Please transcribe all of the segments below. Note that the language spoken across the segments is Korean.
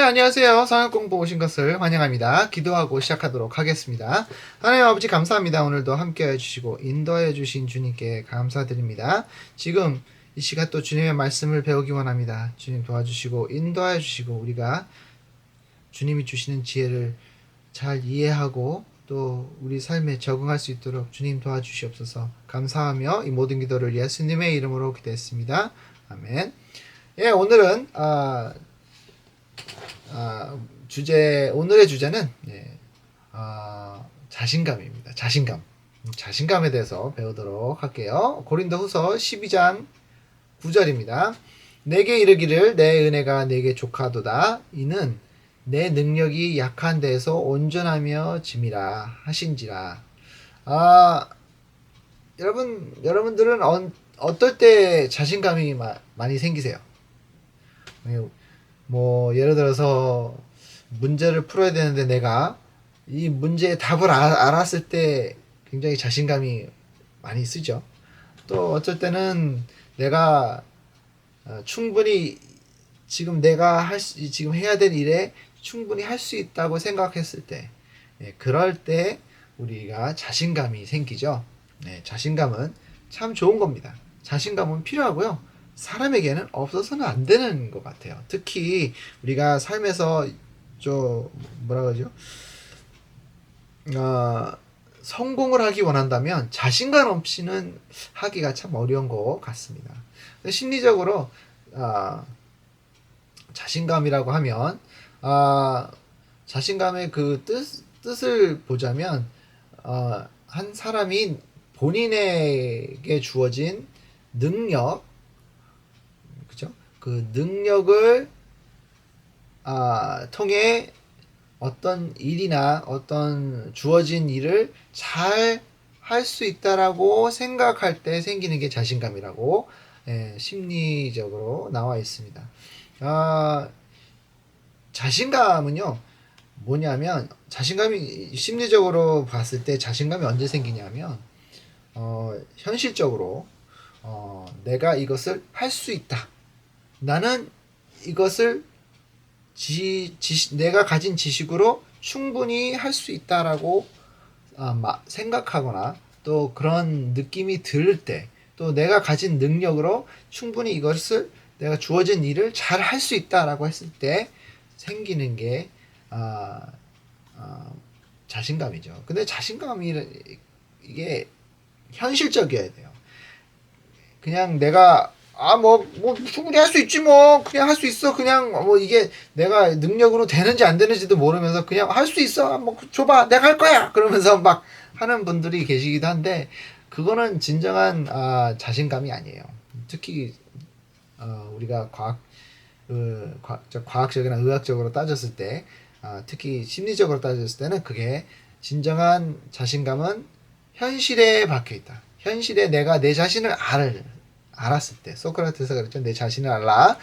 안녕하세요. 성역공부 오신 것을 환영합니다. 기도하고 시작하도록 하겠습니다. 하나님 아버지 감사합니다. 오늘도 함께해 주시고 인도해 주신 주님께 감사드립니다. 지금 이 시간 또 주님의 말씀을 배우기 원합니다. 주님 도와주시고 인도해 주시고 우리가 주님이 주시는 지혜를 잘 이해하고 또 우리 삶에 적응할 수 있도록 주님 도와주시옵소서. 감사하며 이 모든 기도를 예수님의 이름으로 기도했습니다. 아멘. 예, 오늘은 오늘의 주제는 자신감입니다. 자신감에 대해서 배우도록 할게요. 고린도후서 12장 9절입니다. 내게 이르기를 내 은혜가 내게 족하도다. 이는 내 능력이 약한 데에서 온전하며 짐이라 하신지라. 여러분들은 어떨 때 자신감이 많이 생기세요? 뭐 예를 들어서 문제를 풀어야 되는데 내가 이 문제의 답을 알았을 때 굉장히 자신감이 많이 쓰죠. 또 어쩔 때는 내가 충분히 지금 지금 해야 될 일에 충분히 할 수 있다고 생각했을 때, 그럴 때 우리가 자신감이 생기죠. 자신감은 참 좋은 겁니다. 자신감은 필요하고요. 사람에게는 없어서는 안 되는 것 같아요. 특히 우리가 삶에서 성공을 하기 원한다면 자신감 없이는 하기가 참 어려운 것 같습니다. 심리적으로 자신감이라고 하면 자신감의 그 뜻을 보자면 한 사람이 본인에게 주어진 능력, 그죠? 그 능력을 통해 어떤 일이나 어떤 주어진 일을 잘 할 수 있다라고 생각할 때 생기는 게 자신감이라고 심리적으로 나와 있습니다. 자신감은요, 뭐냐면, 자신감이 심리적으로 봤을 때 자신감이 언제 생기냐면, 현실적으로, 내가 이것을 할 수 있다. 나는 이것을 내가 가진 지식으로 충분히 할 수 있다라고 생각하거나 또 그런 느낌이 들 때, 또 내가 가진 능력으로 충분히 이것을 내가 주어진 일을 잘 할 수 있다라고 했을 때 생기는 게 자신감이죠. 근데 자신감이 이게 현실적이어야 돼요. 그냥 내가 충분히 할 수 있지 뭐 그냥 할 수 있어 그냥 뭐 이게 내가 능력으로 되는지 안 되는지도 모르면서 그냥 할 수 있어 뭐 줘봐 내가 할 거야 그러면서 막 하는 분들이 계시기도 한데 그거는 진정한 자신감이 아니에요. 특히 우리가 과학적이나 의학적으로 따졌을 때 특히 심리적으로 따졌을 때는 그게 진정한 자신감은 현실에 박혀 있다. 현실에 내가 내 자신을 알았을 때, 소크라테스가 그랬죠. 내 자신을 알라.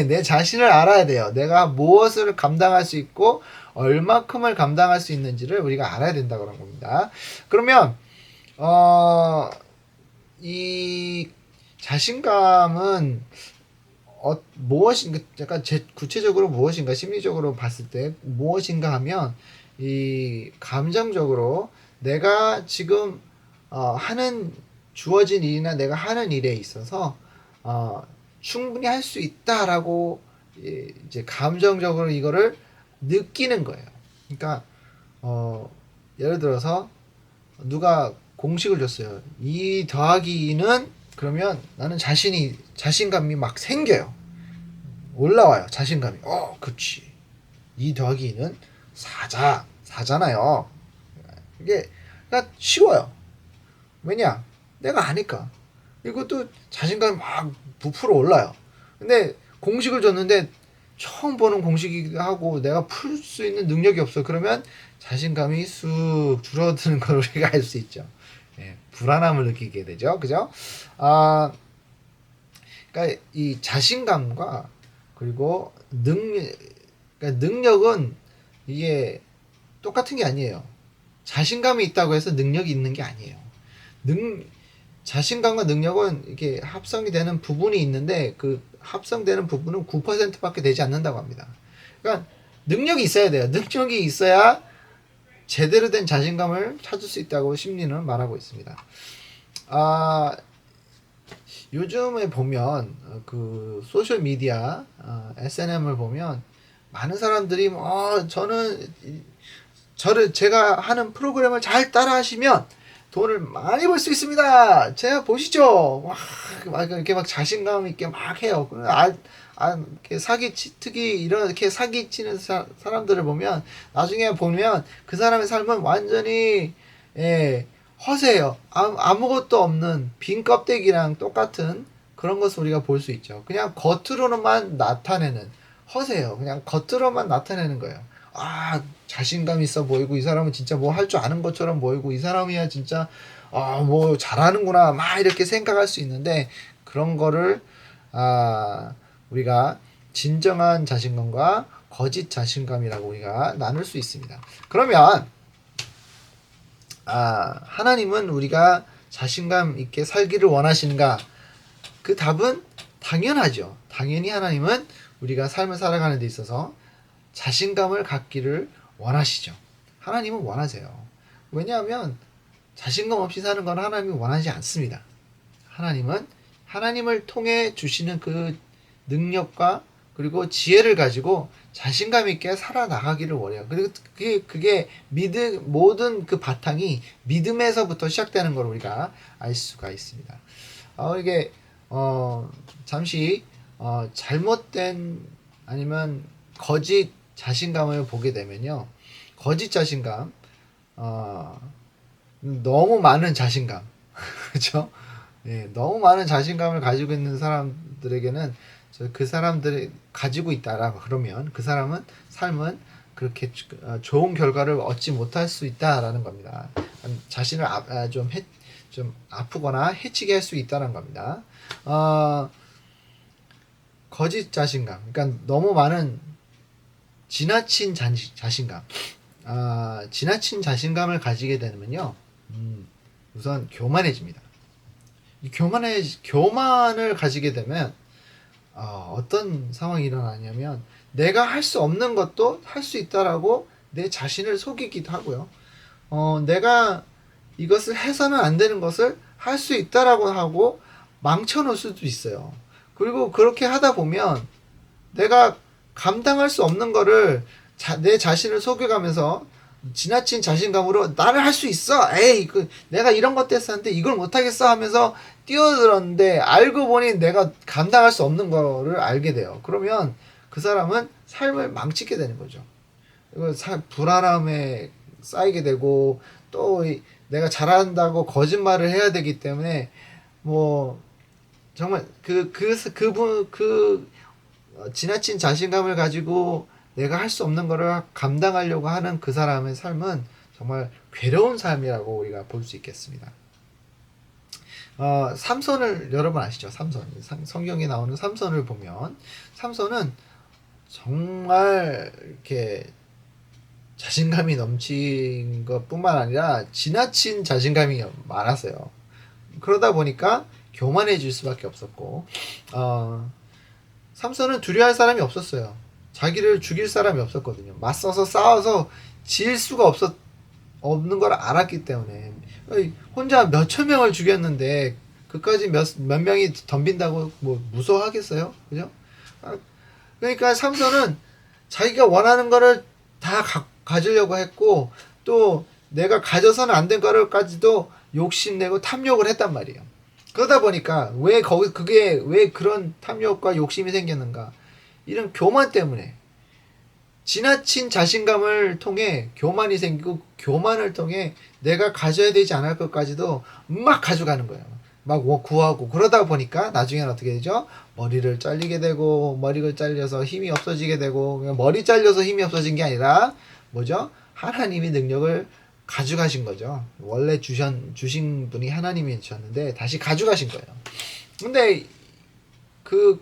내 자신을 알아야 돼요. 내가 무엇을 감당할 수 있고 얼마큼을 감당할 수 있는지를 우리가 알아야 된다고 그런 겁니다. 그러면 이 자신감은 무엇인가, 약간 구체적으로 무엇인가, 심리적으로 봤을 때 무엇인가 하면 이 감정적으로 내가 지금 하는 주어진 일이나 내가 하는 일에 있어서 충분히 할 수 있다라고 이제 감정적으로 이거를 느끼는 거예요. 그러니까 예를 들어서 누가 공식을 줬어요. 2 더하기 2는 그러면 나는 자신감이 막 생겨요. 올라와요. 자신감이. 그치. 2 더하기 2는 4잖아요. 이게 그러니까 쉬워요. 왜냐? 내가 아니까. 이것도 자신감이 막 부풀어 올라요. 근데 공식을 줬는데 처음 보는 공식이기도 하고 내가 풀 수 있는 능력이 없어. 그러면 자신감이 쑥 줄어드는 걸 우리가 알 수 있죠. 불안함을 느끼게 되죠. 그죠? 그러니까 이 자신감과 그리고 그러니까 능력은 이게 똑같은 게 아니에요. 자신감이 있다고 해서 능력이 있는 게 아니에요. 자신감과 능력은 이렇게 합성이 되는 부분이 있는데 그 합성되는 부분은 9%밖에 되지 않는다고 합니다. 그러니까 능력이 있어야 돼요. 능력이 있어야 제대로 된 자신감을 찾을 수 있다고 심리는 말하고 있습니다. 아, 요즘에 보면 그 소셜 미디어 S&M을 보면 많은 사람들이 저는 제가 하는 프로그램을 잘 따라하시면 돈을 많이 벌 수 있습니다. 제가 보시죠. 막 이렇게 막 자신감 있게 막 해요. 이렇게 특히 이렇게 사기치는 사람들을 보면 나중에 보면 그 사람의 삶은 완전히 예, 허세예요. 아무것도 없는 빈 껍데기랑 똑같은 그런 것을 우리가 볼 수 있죠. 그냥 겉으로만 나타내는 허세예요. 그냥 겉으로만 나타내는 거예요. 자신감 있어 보이고 이 사람은 진짜 뭐 할 줄 아는 것처럼 보이고 이 사람이야 진짜 뭐 잘하는구나 막 이렇게 생각할 수 있는데 그런 거를 우리가 진정한 자신감과 거짓 자신감이라고 우리가 나눌 수 있습니다. 그러면 하나님은 우리가 자신감 있게 살기를 원하시는가? 그 답은 당연하죠. 당연히 하나님은 우리가 삶을 살아가는 데 있어서 자신감을 갖기를 원하시죠. 하나님은 원하세요. 왜냐하면 자신감 없이 사는 건 하나님이 원하지 않습니다. 하나님은 하나님을 통해 주시는 그 능력과 그리고 지혜를 가지고 자신감 있게 살아나가기를 원해요. 그리고 그게 모든 그 바탕이 믿음에서부터 시작되는 걸 우리가 알 수가 있습니다. 이게 잠시 잘못된 아니면 거짓 자신감을 보게 되면요, 거짓 자신감, 너무 많은 자신감, 그렇죠? 예, 너무 많은 자신감을 가지고 있는 사람들에게는 그 사람들이 가지고 있다라 그러면 그 사람은 삶은 그렇게 좋은 결과를 얻지 못할 수 있다라는 겁니다. 자신을 좀 아프거나 해치게 할 수 있다는 겁니다. 거짓 자신감, 그러니까 너무 많은 지나친 자신감, 지나친 자신감을 가지게 되면요, 우선 교만해집니다. 교만을 가지게 되면 어떤 상황이 일어나냐면 내가 할 수 없는 것도 할 수 있다라고 내 자신을 속이기도 하고요. 내가 이것을 해서는 안 되는 것을 할 수 있다라고 하고 망쳐놓을 수도 있어요. 그리고 그렇게 하다 보면 내가 감당할 수 없는 거를 내 자신을 속여가면서 지나친 자신감으로 나를 할 수 있어. 에이, 내가 이런 것도 했었는데 이걸 못하겠어 하면서 뛰어들었는데 알고 보니 내가 감당할 수 없는 거를 알게 돼요. 그러면 그 사람은 삶을 망치게 되는 거죠. 불안함에 쌓이게 되고 또 내가 잘한다고 거짓말을 해야 되기 때문에 뭐 정말 지나친 자신감을 가지고 내가 할 수 없는 거를 감당하려고 하는 그 사람의 삶은 정말 괴로운 삶이라고 우리가 볼 수 있겠습니다. 삼손을 여러분 아시죠? 삼손. 성경에 나오는 삼손을 보면 삼손은 정말 이렇게 자신감이 넘친 것뿐만 아니라 지나친 자신감이 많았어요. 그러다 보니까 교만해질 수밖에 없었고 삼손은 두려워할 사람이 없었어요. 자기를 죽일 사람이 없었거든요. 맞서서 싸워서 질 수가 없는 걸 알았기 때문에 혼자 몇천 명을 죽였는데 그까지 몇 명이 덤빈다고 뭐 무서워하겠어요? 그죠? 그러니까 삼손은 자기가 원하는 거를 다 가지려고 했고 또 내가 가져서는 안 된 거를까지도 욕심내고 탐욕을 했단 말이에요. 그러다 보니까 그게 왜 그런 탐욕과 욕심이 생겼는가? 이런 교만 때문에 지나친 자신감을 통해 교만이 생기고 교만을 통해 내가 가져야 되지 않을 것까지도 막 가져가는 거예요. 막 구하고 그러다 보니까 나중에는 어떻게 되죠? 머리를 잘리게 되고 머리를 잘려서 힘이 없어지게 되고 머리 잘려서 힘이 없어진 게 아니라 뭐죠? 하나님이 능력을 가져가신 거죠. 원래 주신 분이 하나님이셨는데 다시 가져가신 거예요. 근데 그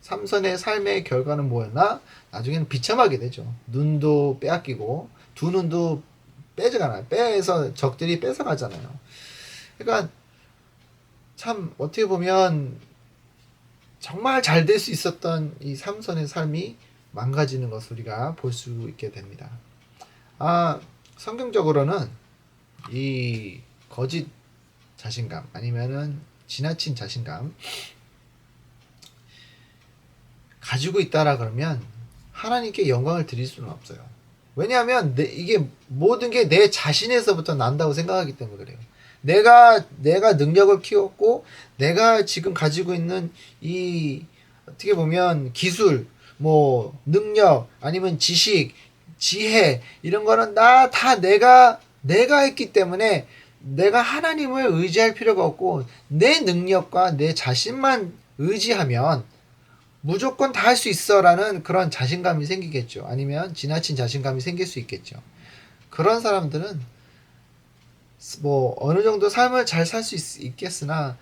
삼손의 삶의 결과는 뭐였나? 나중에는 비참하게 되죠. 눈도 빼앗기고 두 눈도 빼져가나요. 빼서 적들이 뺏어가잖아요. 그러니까 참 어떻게 보면 정말 잘 될 수 있었던 이 삼손의 삶이 망가지는 것을 우리가 볼 수 있게 됩니다. 성경적으로는 이 거짓 자신감 아니면은 지나친 자신감 가지고 있다라 그러면 하나님께 영광을 드릴 수는 없어요. 왜냐하면 이게 모든 게 내 자신에서부터 난다고 생각하기 때문에 그래요. 내가 능력을 키웠고 내가 지금 가지고 있는 이 어떻게 보면 기술, 뭐 능력 아니면 지식, 지혜 이런 거는 다 내가 했기 때문에 내가 하나님을 의지할 필요가 없고 내 능력과 내 자신만 의지하면 무조건 다 할 수 있어라는 그런 자신감이 생기겠죠. 아니면 지나친 자신감이 생길 수 있겠죠. 그런 사람들은 뭐 어느 정도 삶을 잘 살 수 있겠으나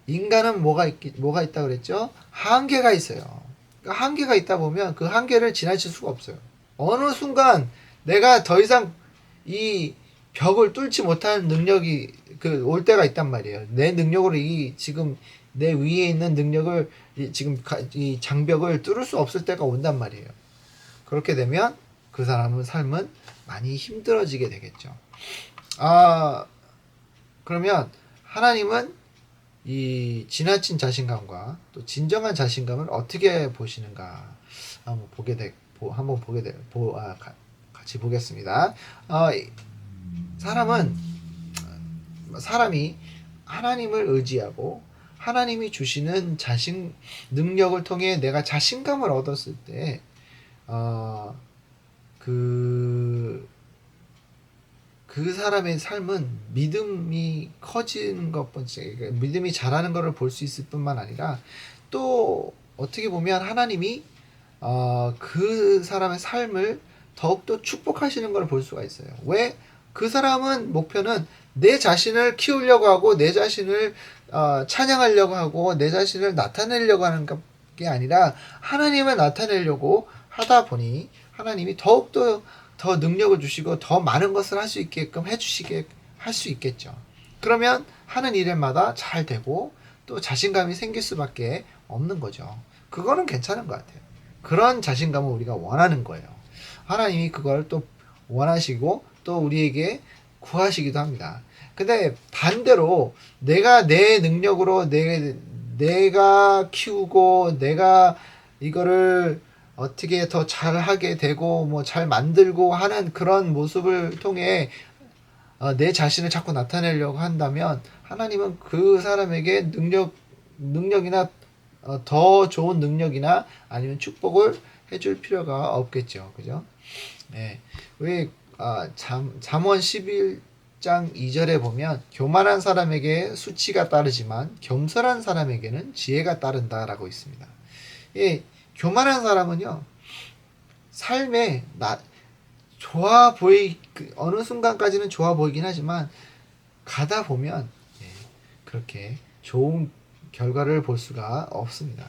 인간은 뭐가 있다 그랬죠? 한계가 있어요. 그러니까 한계가 있다 보면 그 한계를 지나칠 수가 없어요. 어느 순간 내가 더 이상 이 벽을 뚫지 못하는 능력이 올 때가 있단 말이에요. 내 능력으로 지금 내 위에 있는 능력을 지금 이 장벽을 뚫을 수 없을 때가 온단 말이에요. 그렇게 되면 그 사람의 삶은 많이 힘들어지게 되겠죠. 그러면 하나님은 이 지나친 자신감과 또 진정한 자신감을 어떻게 보시는가 한번 같이 보겠습니다. 사람이 하나님을 의지하고 하나님이 주시는 능력을 통해 내가 자신감을 얻었을 때, 그 사람의 삶은 믿음이 커지는 그러니까 믿음이 자라는 것을 볼 수 있을 뿐만 아니라 또 어떻게 보면 하나님이 그 사람의 삶을 더욱더 축복하시는 걸 볼 수가 있어요. 왜? 그 사람은 목표는 내 자신을 키우려고 하고 내 자신을 찬양하려고 하고 내 자신을 나타내려고 하는 게 아니라 하나님을 나타내려고 하다 보니 하나님이 더욱더 더 능력을 주시고 더 많은 것을 할 수 있게끔 할 수 있겠죠. 그러면 하는 일마다 잘 되고 또 자신감이 생길 수밖에 없는 거죠. 그거는 괜찮은 것 같아요. 그런 자신감을 우리가 원하는 거예요. 하나님이 그걸 또 원하시고 또 우리에게 구하시기도 합니다. 근데 반대로 내가 내 능력으로 내가 키우고 내가 이거를 어떻게 더 잘하게 되고 뭐 잘 만들고 하는 그런 모습을 통해 내 자신을 자꾸 나타내려고 한다면 하나님은 그 사람에게 능력이나 더 좋은 능력이나 아니면 축복을 해줄 필요가 없겠죠. 그죠? 네. 왜 잠언 11장 2절에 보면 교만한 사람에게 수치가 따르지만 겸손한 사람에게는 지혜가 따른다라고 있습니다. 예, 교만한 사람은요, 삶에 어느 순간까지는 좋아 보이긴 하지만 가다 보면 그렇게 좋은 결과를 볼 수가 없습니다.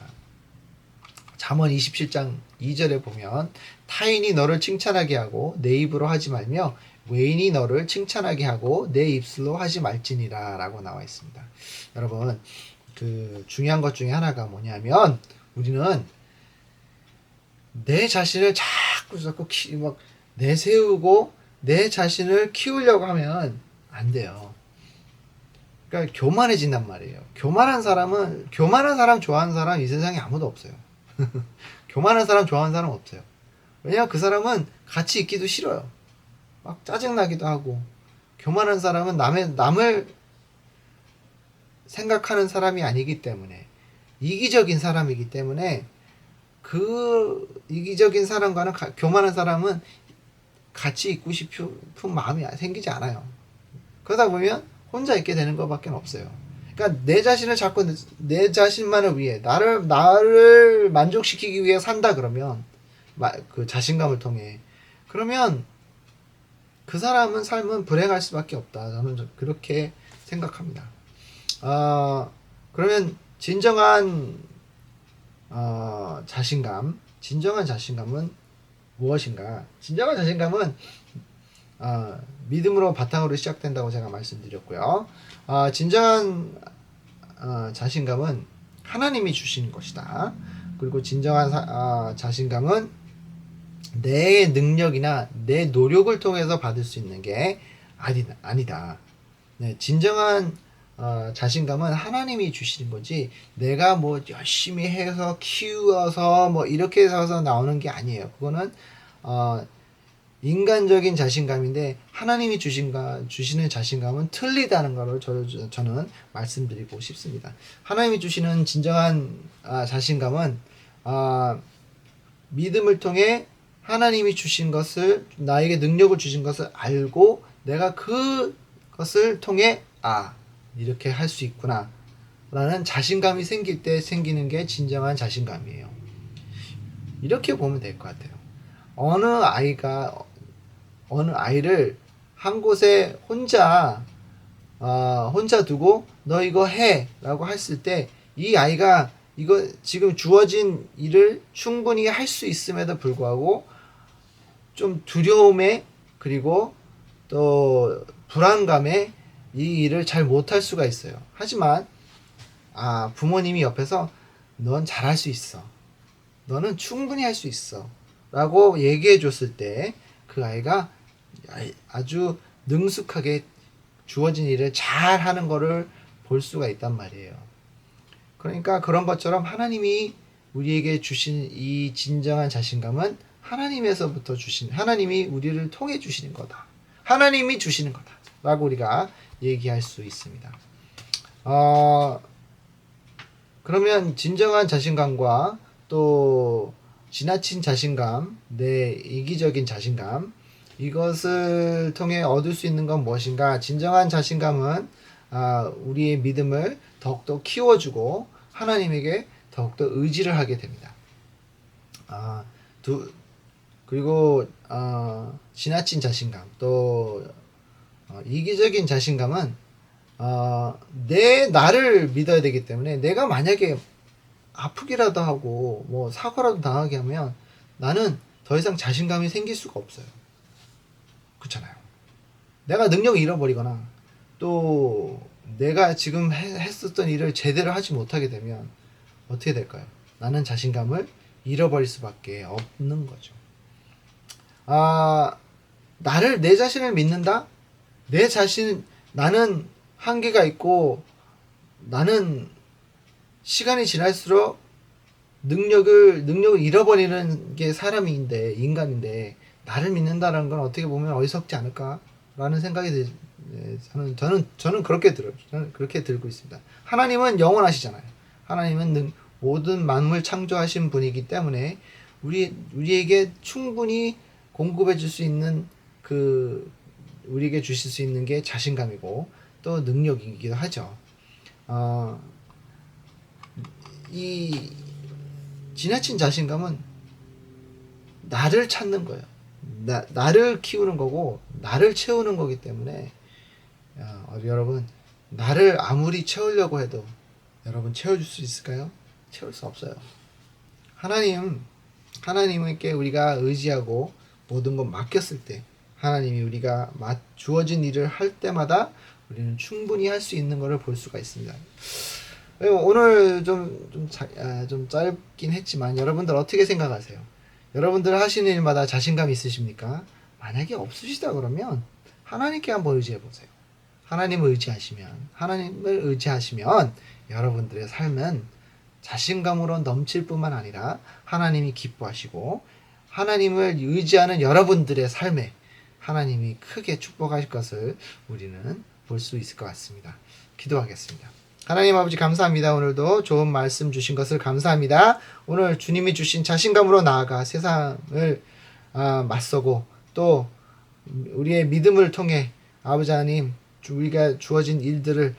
잠언 27장 2절에 보면 타인이 너를 칭찬하게 하고 내 입으로 하지 말며 외인이 너를 칭찬하게 하고 내 입술로 하지 말지니라 라고 나와 있습니다. 여러분, 중요한 것 중에 하나가 뭐냐면 우리는 내 자신을 자꾸 내세우고 내 자신을 키우려고 하면 안 돼요. 그러니까 교만해진단 말이에요. 교만한 사람 좋아하는 사람 이 세상에 아무도 없어요. 교만한 사람 좋아하는 사람 없어요. 왜냐면 그 사람은 같이 있기도 싫어요. 막 짜증나기도 하고. 교만한 사람은 남을 생각하는 사람이 아니기 때문에 이기적인 사람이기 때문에 그 이기적인 사람과는 교만한 사람은 같이 있고 싶은 마음이 생기지 않아요. 그러다 보면 혼자 있게 되는 것밖에 없어요. 그러니까 내 자신을 자꾸 내 자신만을 위해 나를 만족시키기 위해 산다 그러면 그 자신감을 통해 그러면 그 사람은 삶은 불행할 수밖에 없다. 저는 그렇게 생각합니다. 그러면 진정한 진정한 자신감은 무엇인가? 진정한 자신감은 믿음으로 바탕으로 시작된다고 제가 말씀드렸고요. 진정한 자신감은 하나님이 주시는 것이다. 그리고 진정한 자신감은 내 능력이나 내 노력을 통해서 받을 수 있는 게 아니다. 네, 진정한 자신감은 하나님이 주시는 거지 내가 뭐 열심히 해서 키워서 뭐 이렇게 해서 나오는 게 아니에요. 그거는 인간적인 자신감인데 하나님이 주시는 자신감은 틀리다는 것을 저는 말씀드리고 싶습니다. 하나님이 주시는 진정한 자신감은 믿음을 통해 하나님이 주신 것을 나에게 능력을 주신 것을 알고 내가 그것을 통해 이렇게 할 수 있구나 라는 자신감이 생길 때 생기는 게 진정한 자신감이에요. 이렇게 보면 될 것 같아요. 어느 아이를 한 곳에 혼자 두고 너 이거 해 라고 했을 때 이 아이가 이거 지금 주어진 일을 충분히 할 수 있음에도 불구하고 좀 두려움에 그리고 또 불안감에 이 일을 잘 못할 수가 있어요. 하지만 부모님이 옆에서 넌 잘할 수 있어. 너는 충분히 할 수 있어. 라고 얘기해 줬을 때 그 아이가 아주 능숙하게 주어진 일을 잘 하는 거를 볼 수가 있단 말이에요. 그러니까 그런 것처럼 하나님이 우리에게 주신 이 진정한 자신감은 하나님이 우리를 통해 주시는 거다. 하나님이 주시는 거다. 라고 우리가 얘기할 수 있습니다. 그러면 진정한 자신감과 또 지나친 자신감, 내 이기적인 자신감, 이것을 통해 얻을 수 있는 건 무엇인가? 진정한 자신감은 우리의 믿음을 더욱더 키워주고 하나님에게 더욱더 의지를 하게 됩니다. 그리고 지나친 자신감, 또 이기적인 자신감은 나를 믿어야 되기 때문에 내가 만약에 아프기라도 하고 뭐 사고라도 당하게 하면 나는 더 이상 자신감이 생길 수가 없어요. 그렇잖아요. 내가 능력을 잃어버리거나 또 내가 지금 했었던 일을 제대로 하지 못하게 되면 어떻게 될까요? 나는 자신감을 잃어버릴 수밖에 없는 거죠. 내 자신을 믿는다? 나는 한계가 있고 나는 시간이 지날수록 능력을 잃어버리는 게 인간인데 나를 믿는다는 건 어떻게 보면 어리석지 않을까라는 생각이 저는 그렇게 들어요. 저는 그렇게 들고 있습니다. 하나님은 영원하시잖아요. 하나님은 모든 만물 창조하신 분이기 때문에 우리에게 충분히 공급해 줄 수 있는 우리에게 주실 수 있는 게 자신감이고 또 능력이기도 하죠. 이 지나친 자신감은 나를 찾는 거예요. 나를 키우는 거고 나를 채우는 거기 때문에 여러분 나를 아무리 채우려고 해도 여러분 채워줄 수 있을까요? 채울 수 없어요. 하나님께 우리가 의지하고 모든 것 맡겼을 때 하나님이 우리가 주어진 일을 할 때마다 우리는 충분히 할 수 있는 것을 볼 수가 있습니다. 오늘 좀 짧긴 했지만 여러분들 어떻게 생각하세요? 여러분들 하시는 일마다 자신감 있으십니까? 만약에 없으시다 그러면 하나님께 한번 의지해 보세요. 하나님을 의지하시면 여러분들의 삶은 자신감으로 넘칠 뿐만 아니라 하나님이 기뻐하시고 하나님을 의지하는 여러분들의 삶에 하나님이 크게 축복하실 것을 우리는 볼 수 있을 것 같습니다. 기도하겠습니다. 하나님 아버지 감사합니다. 오늘도 좋은 말씀 주신 것을 감사합니다. 오늘 주님이 주신 자신감으로 나아가 세상을 맞서고 또 우리의 믿음을 통해 아버지 하나님 우리가 주어진 일들을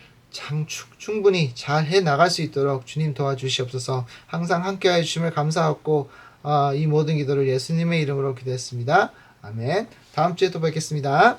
충분히 잘 해나갈 수 있도록 주님 도와주시옵소서. 항상 함께해 주심을 감사하고 이 모든 기도를 예수님의 이름으로 기도했습니다. 아멘. 다음 주에 또 뵙겠습니다.